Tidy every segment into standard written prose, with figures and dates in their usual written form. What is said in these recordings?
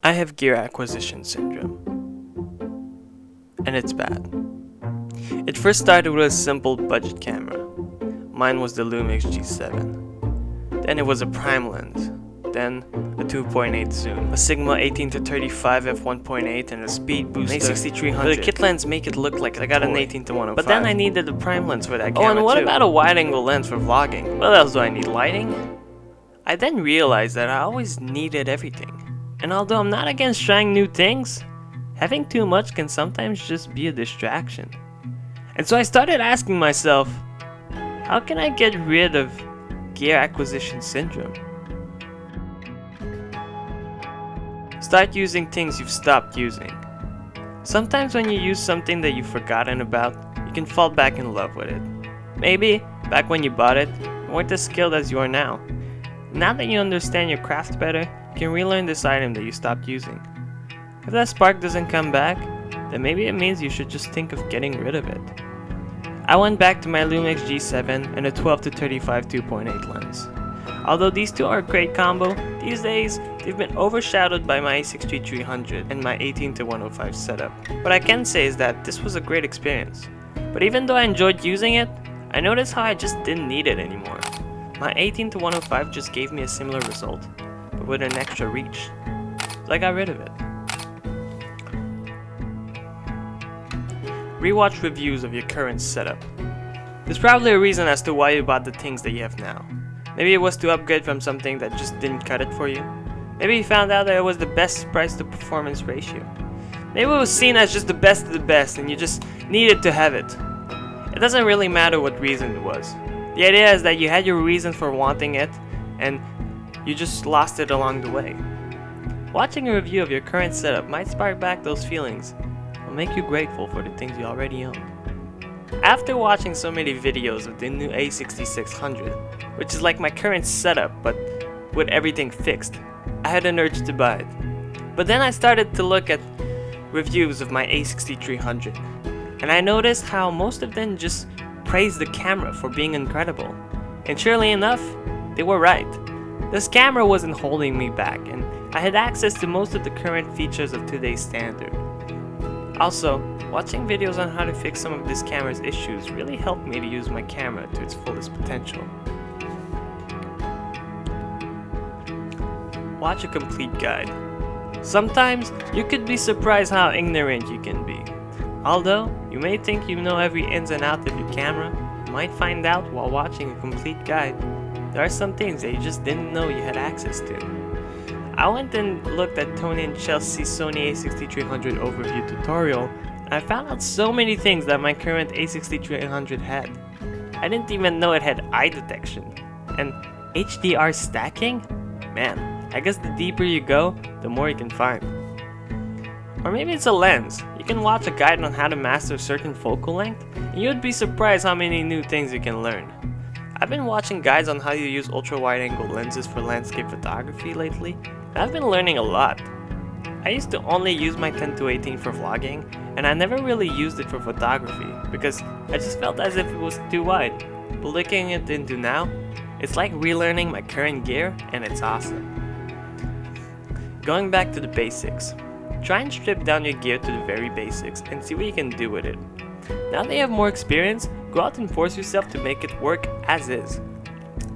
I have gear acquisition syndrome, and it's bad. It first started with a simple budget camera. Mine was the Lumix G7. Then it was a prime lens. Then a 2.8 zoom, a Sigma 18-35 f1.8, and a speed booster A6300. The kit lens make it look like I got an 18-105. But then I needed a prime lens for that camera. Oh, and what about a wide-angle lens for vlogging? What else do I need? Lighting? I then realized that I always needed everything. And although I'm not against trying new things, having too much can sometimes just be a distraction. And so I started asking myself, how can I get rid of gear acquisition syndrome? Start using things you've stopped using. Sometimes when you use something that you've forgotten about, you can fall back in love with it. Maybe, back when you bought it, you weren't as skilled as you are now. Now that you understand your craft better, you can relearn this item that you stopped using. If that spark doesn't come back, then maybe it means you should just think of getting rid of it. I went back to my Lumix G7 and a 12-35 2.8 lens. Although these two are a great combo, these days they've been overshadowed by my A6300 and my 18-105 setup. What I can say is that this was a great experience. But even though I enjoyed using it, I noticed how I just didn't need it anymore. My 18-105 just gave me a similar result, but with an extra reach. So I got rid of it. Rewatch reviews of your current setup. There's probably a reason as to why you bought the things that you have now. Maybe it was to upgrade from something that just didn't cut it for you. Maybe you found out that it was the best price to performance ratio. Maybe it was seen as just the best of the best and you just needed to have it. It doesn't really matter what reason it was. The idea is that you had your reason for wanting it and you just lost it along the way. Watching a review of your current setup might spark back those feelings or make you grateful for the things you already own. After watching so many videos of the new A6600, which is like my current setup but with everything fixed, I had an urge to buy it. But then I started to look at reviews of my A6300 and I noticed how most of them just praised the camera for being incredible. And surely enough, they were right. This camera wasn't holding me back and I had access to most of the current features of today's standard. Also, watching videos on how to fix some of this camera's issues really helped me to use my camera to its fullest potential. Watch a complete guide. Sometimes you could be surprised how ignorant you can be. Although you may think you know every ins and out of your camera, you might find out while watching a complete guide there are some things that you just didn't know you had access to. I went and looked at Tony and Chelsea's Sony A6300 overview tutorial and I found out so many things that my current A6300 had. I didn't even know it had eye detection. And HDR stacking? Man, I guess the deeper you go, the more you can find. Or maybe it's a lens. You can watch a guide on how to master a certain focal length and you would be surprised how many new things you can learn. I've been watching guides on how to use ultra-wide-angle lenses for landscape photography lately, and I've been learning a lot. I used to only use my 10-18 for vlogging, and I never really used it for photography because I just felt as if it was too wide. But looking it into now, it's like relearning my current gear, and it's awesome. Going back to the basics. Try and strip down your gear to the very basics and see what you can do with it. Now that you have more experience, go out and force yourself to make it work as is.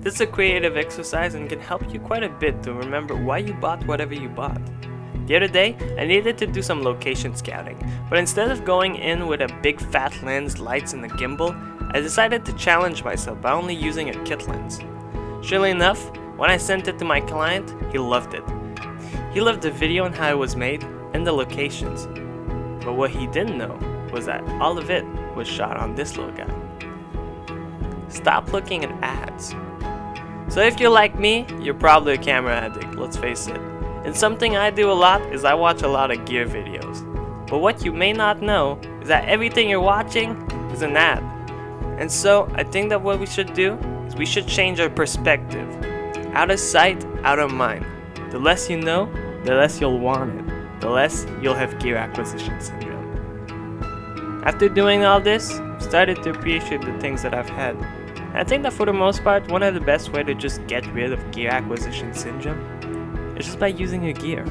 This is a creative exercise and can help you quite a bit to remember why you bought whatever you bought. The other day, I needed to do some location scouting, but instead of going in with a big fat lens, lights, and a gimbal, I decided to challenge myself by only using a kit lens. Surely enough, when I sent it to my client, he loved it. He loved the video and how it was made, and the locations. But what he didn't know was that all of it was shot on this little guy. Stop looking at ads. So if you're like me, you're probably a camera addict, let's face it. And something I do a lot is I watch a lot of gear videos. But what you may not know is that everything you're watching is an ad. And so I think that what we should do is we should change our perspective. Out of sight, out of mind. The less you know, the less you'll want it. The less you'll have gear acquisition syndrome. After doing all this, I've started to appreciate the things that I've had. And I think that for the most part, one of the best ways to just get rid of gear acquisition syndrome is just by using your gear.